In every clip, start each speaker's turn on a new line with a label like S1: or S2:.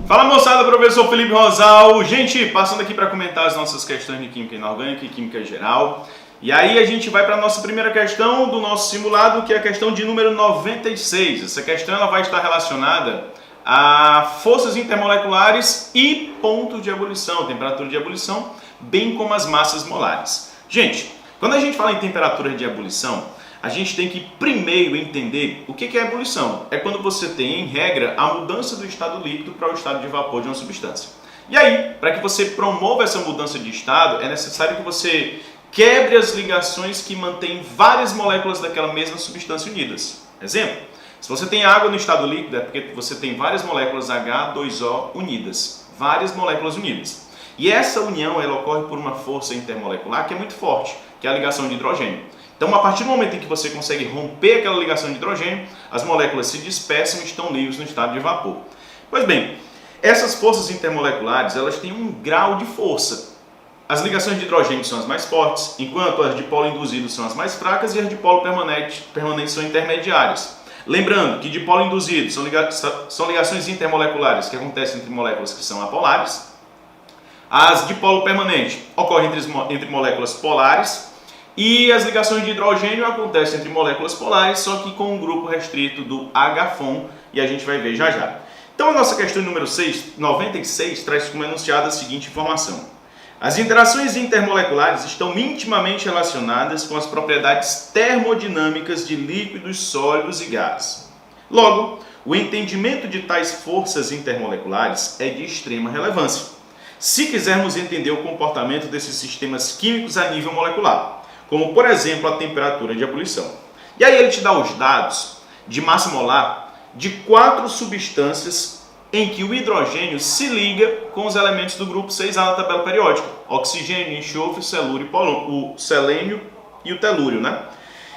S1: Fala moçada, professor Felipe Rosal. Gente, passando aqui para comentar as nossas questões de Química Inorgânica e Química Geral. E aí a gente vai para a nossa primeira questão do nosso simulado, que é a questão de número 96. Essa questão ela vai estar relacionada a forças intermoleculares e ponto de ebulição, temperatura de ebulição, bem como as massas molares. Gente, quando a gente fala em temperatura de ebulição, a gente tem que primeiro entender o que é ebulição. É quando você tem, em regra, a mudança do estado líquido para o estado de vapor de uma substância. E aí, para que você promova essa mudança de estado, é necessário que você quebre as ligações que mantêm várias moléculas daquela mesma substância unidas. Exemplo, se você tem água no estado líquido, é porque você tem várias moléculas H2O unidas. Várias moléculas unidas. E essa união ela ocorre por uma força intermolecular que é muito forte, que é a ligação de hidrogênio. Então, a partir do momento em que você consegue romper aquela ligação de hidrogênio, as moléculas se dispersam e estão livres no estado de vapor. Pois bem, essas forças intermoleculares elas têm um grau de força. As ligações de hidrogênio são as mais fortes, enquanto as de polo induzido são as mais fracas e as de polo permanente são intermediárias. Lembrando que de polo induzido são ligações intermoleculares que acontecem entre moléculas que são apolares. As de polo permanente ocorrem entre moléculas polares. E as ligações de hidrogênio acontecem entre moléculas polares, só que com um grupo restrito do H-FON, e a gente vai ver já já. Então a nossa questão número 96 traz como enunciado a seguinte informação. As interações intermoleculares estão intimamente relacionadas com as propriedades termodinâmicas de líquidos, sólidos e gases. Logo, o entendimento de tais forças intermoleculares é de extrema relevância, se quisermos entender o comportamento desses sistemas químicos a nível molecular, como por exemplo a temperatura de ebulição. E aí ele te dá os dados de massa molar de 4 substâncias em que o hidrogênio se liga com os elementos do grupo 6A na tabela periódica: oxigênio, enxofre, o selênio e o telúrio, né?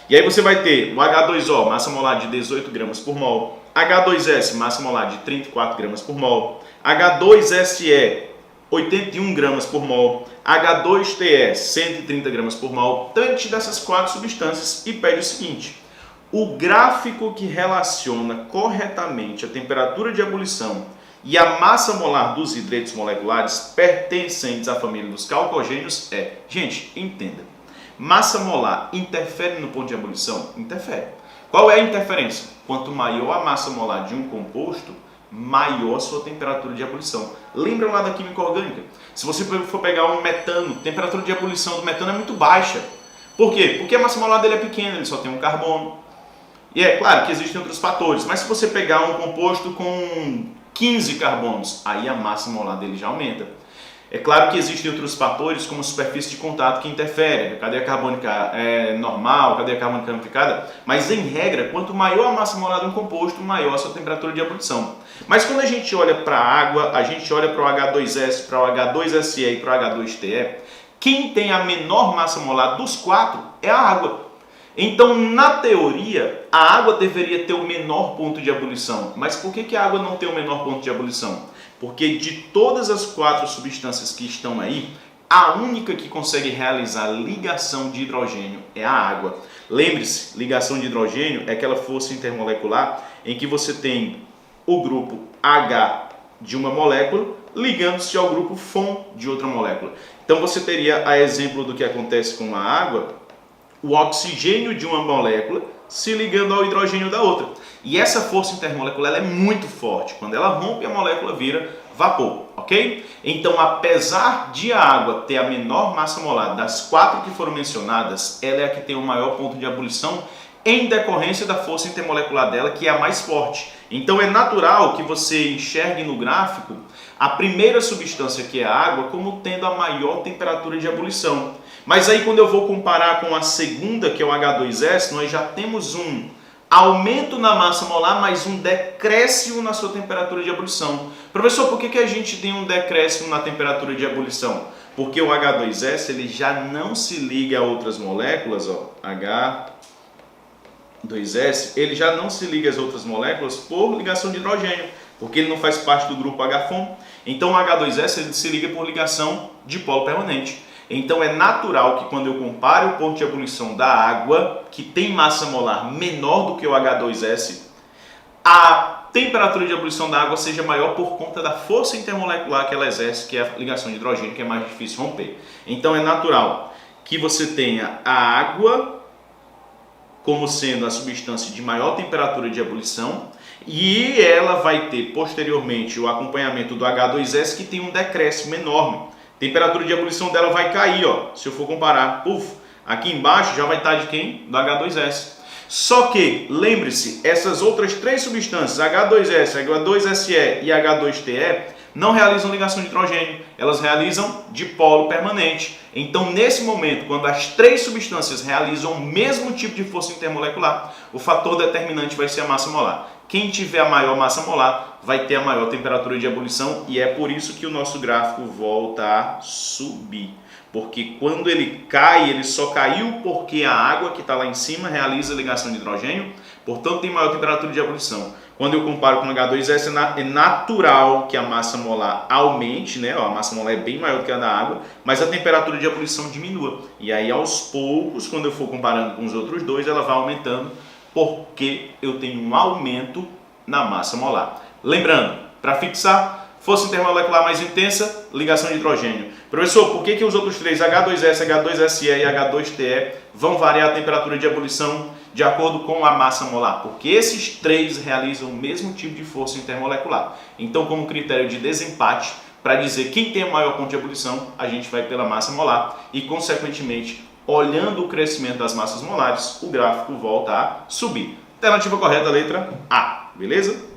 S1: E aí você vai ter o H2O, massa molar de 18 gramas por mol, H2S, massa molar de 34 gramas por mol, H2SE, 81 gramas por mol, H2TE, 130 gramas por mol. Então ele te dá essas 4 substâncias e pede o seguinte: o gráfico que relaciona corretamente a temperatura de ebulição e a massa molar dos hidretos moleculares pertencentes à família dos calcogênios é... Gente, entenda. Massa molar interfere no ponto de ebulição? Interfere. Qual é a interferência? Quanto maior a massa molar de um composto, maior a sua temperatura de ebulição. Lembra lá da química orgânica? Se você for pegar um metano, a temperatura de ebulição do metano é muito baixa. Por quê? Porque a massa molar dele é pequena, ele só tem um carbono. E é claro que existem outros fatores, mas se você pegar um composto com 15 carbonos, aí a massa molar dele já aumenta. É claro que existem outros fatores, como superfície de contato, que interferem. A cadeia carbônica é normal, a cadeia carbônica ramificada, mas em regra, quanto maior a massa molar de um composto, maior a sua temperatura de ebulição. Mas quando a gente olha para a água, a gente olha para o H2S, para o H2SE e para o H2TE, quem tem a menor massa molar dos 4 é a água. Então, na teoria, a água deveria ter o menor ponto de ebulição. Mas por que a água não tem o menor ponto de ebulição? Porque de todas as 4 substâncias que estão aí, a única que consegue realizar ligação de hidrogênio é a água. Lembre-se, ligação de hidrogênio é aquela força intermolecular em que você tem o grupo H de uma molécula ligando-se ao grupo FON de outra molécula. Então você teria, a exemplo do que acontece com a água, o oxigênio de uma molécula se ligando ao hidrogênio da outra. E essa força intermolecular ela é muito forte. Quando ela rompe, a molécula vira vapor, ok? Então, apesar de a água ter a menor massa molar das 4 que foram mencionadas, ela é a que tem o maior ponto de ebulição em decorrência da força intermolecular dela, que é a mais forte. Então, é natural que você enxergue no gráfico a primeira substância, que é a água, como tendo a maior temperatura de ebulição. Mas aí quando eu vou comparar com a segunda, que é o H2S, nós já temos um aumento na massa molar, mas um decréscimo na sua temperatura de ebulição. Professor, por que a gente tem um decréscimo na temperatura de ebulição? Porque o H2S ele já não se liga a outras moléculas, ó, H2S, ele já não se liga às outras moléculas por ligação de hidrogênio, porque ele não faz parte do grupo H-FON. Então o H2S ele se liga por ligação de polo permanente. Então é natural que quando eu compare o ponto de ebulição da água, que tem massa molar menor do que o H2S, a temperatura de ebulição da água seja maior por conta da força intermolecular que ela exerce, que é a ligação de hidrogênio, que é mais difícil romper. Então é natural que você tenha a água como sendo a substância de maior temperatura de ebulição, e ela vai ter posteriormente o acompanhamento do H2S, que tem um decréscimo enorme. A temperatura de ebulição dela vai cair, ó. Se eu for comparar, aqui embaixo já vai estar de quem? Do H2S. Só que, lembre-se, essas outras três substâncias, H2S, H2SE e H2TE, não realizam ligação de hidrogênio, elas realizam dipolo permanente. Então, nesse momento, quando as três substâncias realizam o mesmo tipo de força intermolecular, o fator determinante vai ser a massa molar. Quem tiver a maior massa molar vai ter a maior temperatura de ebulição, e é por isso que o nosso gráfico volta a subir. Porque quando ele cai, ele só caiu porque a água que está lá em cima realiza ligação de hidrogênio, portanto tem maior temperatura de ebulição. Quando eu comparo com o H2S, é natural que a massa molar aumente, né? A massa molar é bem maior do que a da água, mas a temperatura de ebulição diminua. E aí, aos poucos, quando eu for comparando com os outros dois, ela vai aumentando, porque eu tenho um aumento na massa molar. Lembrando, para fixar, força intermolecular mais intensa, ligação de hidrogênio. Professor, por que os outros três, H2S, H2SE e H2TE, vão variar a temperatura de ebulição de acordo com a massa molar? Porque esses três realizam o mesmo tipo de força intermolecular. Então, como critério de desempate, para dizer quem tem a maior ponto de ebulição, a gente vai pela massa molar e, consequentemente, olhando o crescimento das massas molares, o gráfico volta a subir. Alternativa correta, letra A. Beleza?